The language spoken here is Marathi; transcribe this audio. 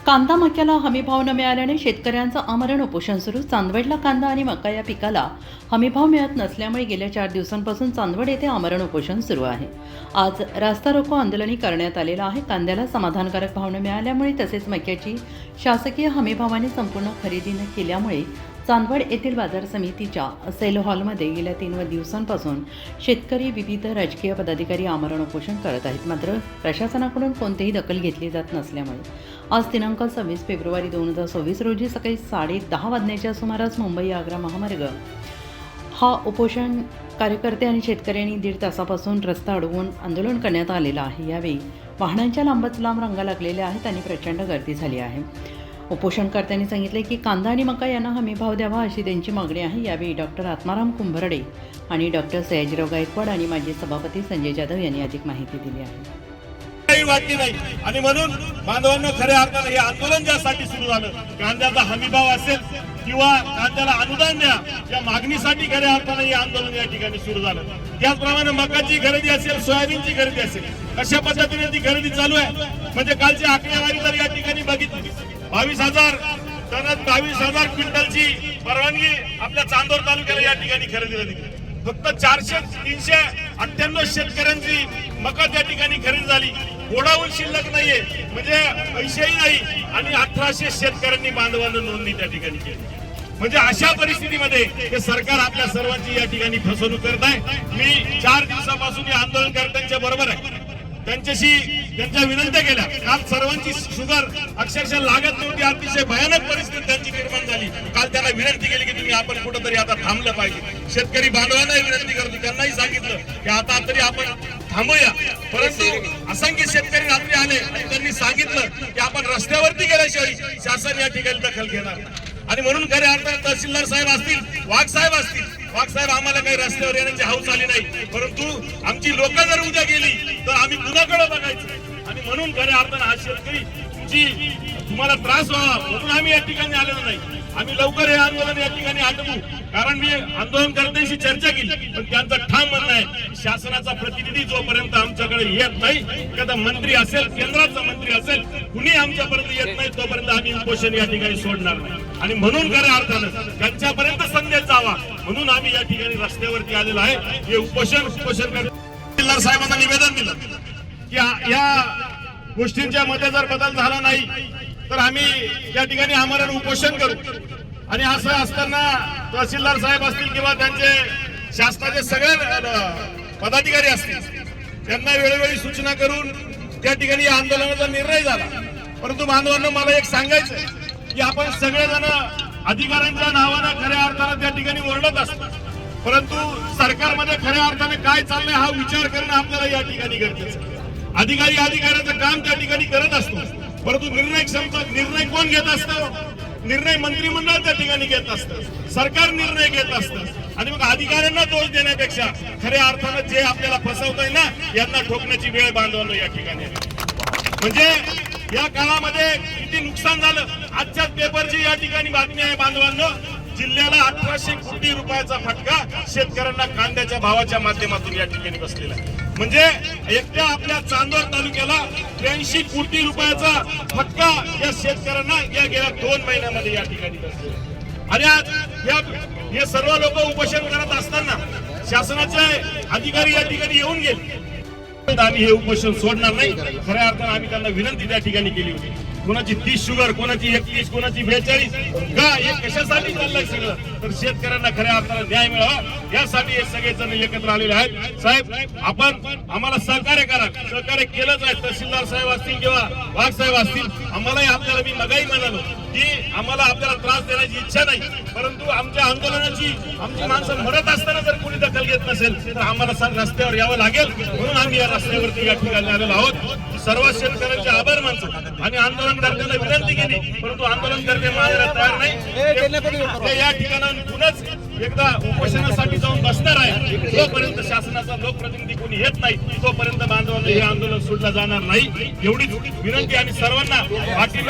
कांदा मक्याला हमीभाव न मिळाल्याने शेतकऱ्यांचं आमरण उपोषण सुरू। चांदवडला कांदा आणि मका या पिकाला हमीभाव मिळत नसल्यामुळे गेल्या 4 दिवसांपासून चांदवड येथे आमरण उपोषण सुरू आहे। आज रास्ता रोको आंदोलनही करण्यात आलेलं आहे। कांद्याला समाधानकारक भाव न मिळाल्यामुळे तसेच मक्याची शासकीय हमीभावाने संपूर्ण खरेदी न केल्यामुळे चांदवड येथील बाजार समितीच्या सेल हॉलमध्ये गेल्या 3 दिवसांपासून शेतकरी विविध राजकीय पदाधिकारी आमरण उपोषण करत आहेत। मात्र प्रशासनाकडून कोणतीही दखल घेतली जात नसल्यामुळे आज दिनांक 26 फेब्रुवारी 2024 रोजी सकाळी 10:30 वाजण्याच्या सुमारास मुंबई आग्रा महामार्ग हा उपोषण कार्यकर्ते आणि शेतकऱ्यांनी 1.5 तासापासून रस्ता अडवून आंदोलन करण्यात आलेलं आहे। यावेळी वाहनांच्या लांबच लांब रांगा लागलेल्या आहेत आणि प्रचंड गर्दी झाली आहे। उपोषणकर्त्यांनी सांगितले की कांदा आणि मका यांना हमीभाव द्यावा अशी त्यांची मागणी आहे। यावेळी डॉक्टर आत्माराम कुंभरडे आणि डॉक्टर सयाजीराव गायकवाड आणि माजी सभापती संजय जाधव यांनी अधिक माहिती दिली आहे। वाटली नाही आणि म्हणून बांधवांना खऱ्या अर्थाने हे आंदोलन ज्यासाठी सुरू झालं, कांद्याचा हमीभाव असेल किंवा कांद्याला अनुदान द्या या मागणीसाठी खऱ्या अर्थाने हे आंदोलन या ठिकाणी सुरू झालं। त्याचप्रमाणे मकाची खरेदी असेल, सोयाबीनची खरेदी असेल, अशा पद्धतीने ती खरेदी चालू आहे। म्हणजे कालची आकडेवारी तर या ठिकाणी बघितली 22,000 टनात 22,000 क्विंटलची परवानगी आपल्या चांदोर तालुक्याला या ठिकाणी खरेदीला दिली। फक्त 398 शेतकऱ्यांची मका त्या ठिकाणी खरेदी झाली। गोडाऊन शिल्लक नाहीये, म्हणजे पैसेही नाही आणि 1800 शेतकऱ्यांनी बांधवांना नोंदणी त्या ठिकाणी केली। म्हणजे अशा परिस्थितीमध्ये हे सरकार आपल्या सर्वांची या ठिकाणी फसवणूक करत आहे। मी 4 दिवसापासून हे आंदोलनकर्त्यांच्या बरोबर आहे, त्यांच्या विनंत्या केल्या। काल सर्वांची शुगर अक्षरशः लागत नव्हती, अतिशय भयानक परिस्थिती त्यांची निर्माण झाली। काल त्यांना विनंती केली की तुम्ही आपण कुठंतरी आता थांबलं पाहिजे। शेतकरी बांधवांनाही विनंती करतो, त्यांनाही सांगितलं की आता तरी आपण थांबूया। परंतु असंख्य शेतकरी रात्री आले आणि त्यांनी सांगितलं की आपण रस्त्यावरती गेल्याशिवाय शासन या ठिकाणी दखल घेणार नाही। आणि म्हणून खऱ्या अर्थाने तहसीलदार साहेब असतील, वाघ साहेब आम्हाला काही रस्त्यावर येण्याची हौस आली नाही, परंतु आमची लोक जर उद्या गेली तर आम्ही कुणाकडे बघायचं। आणि म्हणून खऱ्या अर्थाने हा शेतकरी तुम्हाला त्रास व्हावा म्हणून आम्ही या ठिकाणी आलेलो नाही। आम्ही लवकर हे आंदोलन या ठिकाणी आटपू, कारण मी आंदोलनकर्त्यांशी चर्चा केली पण त्यांचं ठाम म्हणणं आहे शासनाचा प्रतिनिधी जोपर्यंत आमच्याकडे येत नाही, एखादा मंत्री असेल, केंद्राचा मंत्री असेल, कुणी आमच्यापर्यंत येत नाही तोपर्यंत आम्ही उपोषण या ठिकाणी सोडणार नाही। आणि म्हणून खऱ्या अर्थानं त्यांच्यापर्यंत संदेश जावा म्हणून आम्ही या ठिकाणी रस्त्यावरती आलेलो आहे। हे उपोषण तहसीलदार साहेबांना निवेदन दिलं की या गोष्टींच्या मध्ये जर बदल झाला नाही तर आम्ही या ठिकाणी आमरण उपोषण करू। आणि असं असताना तहसीलदार साहेब असतील किंवा त्यांचे शासनाचे सगळे पदाधिकारी असतील त्यांना वेळोवेळी सूचना करून त्या ठिकाणी या आंदोलनाचा निर्णय झाला। परंतु बांधवांना मला एक सांगायचं की आपण सगळेजण अधिकाऱ्यांच्या नावानं खऱ्या अर्थानं त्या ठिकाणी ओरडत असतो, परंतु सरकारमध्ये खऱ्या अर्थाने काय चाललंय हा विचार करणं आपल्याला या ठिकाणी गरजेचं आहे। अधिकाऱ्याचं काम त्या ठिकाणी करत असतो, परंतु निर्णय कोण घेत असतं? निर्णय मंत्रिमंडळ त्या ठिकाणी घेत असतं, सरकार निर्णय घेत असतं। आणि मग अधिकाऱ्यांना दोष देण्यापेक्षा खऱ्या अर्थानं जे आपल्याला फसवतंय ना यांना ठोकण्याची वेळ बांधवांना या ठिकाणी। म्हणजे या काळामध्ये किती नुकसान झालं, आजच्याच पेपरची या ठिकाणी बातमी आहे बांधवांनो, जिल्ह्याला 1800 कोटी रुपयाचा फटका शेतकऱ्यांना कांद्याच्या भावाच्या माध्यमातून या ठिकाणी बसलेला आहे। म्हणजे एकट्या आपल्या चांदोर तालुक्याला 83 कोटी रुपयाचा फटका या शेतकऱ्यांना या गेल्या 2 महिन्यामध्ये या ठिकाणी बसलेला। आणि आज हे सर्व लोक उपोषण करत असताना शासनाचे अधिकारी या ठिकाणी येऊन गेले। आम्ही हे उपोषण सोडणार नाही। खऱ्या अर्थाने आम्ही त्यांना विनंती त्या ठिकाणी केली होती, कोणाची 30 शुगर, कोणाची 31, कोणाची 42 का हे कशासाठी चाललंय सगळं, तर शेतकऱ्यांना खऱ्या अर्थाने न्याय मिळावा यासाठी हे सगळेजण एकत्र आलेले आहेत। साहेब आपण आम्हाला सहकार्य करा, सहकार्य केलंच आहे। तहसीलदार साहेब असतील किंवा वाघ साहेब असतील, आम्हालाही आपल्याला मी मगाही म्हणालो की आम्हाला आपल्याला त्रास देण्याची इच्छा नाही, परंतु आमच्या आंदोलनाची आमची माणसं मरत असताना जर कोणी दखल घेत नसेल तर आम्हाला रस्त्यावर यावं लागेल। म्हणून आम्ही या रस्त्यावरती या ठिकाणी आलेलो आहोत। सर्व शेतकऱ्यांचे आभार मानतो आणि आंदोलनकर्त्यांना विनंती केली, परंतु आंदोलनकर्ते मानायला तयार नाही। या ठिकाणी पुन्हाच एकदा उपोषणासाठी जाऊन बसणार आहे। जोपर्यंत शासनाचा लोकप्रतिनिधी कोणी येत नाही तोपर्यंत बांधवांना हे आंदोलन सोडलं जाणार नाही, एवढीच विनंती। आणि सर्वांना पाठिंबा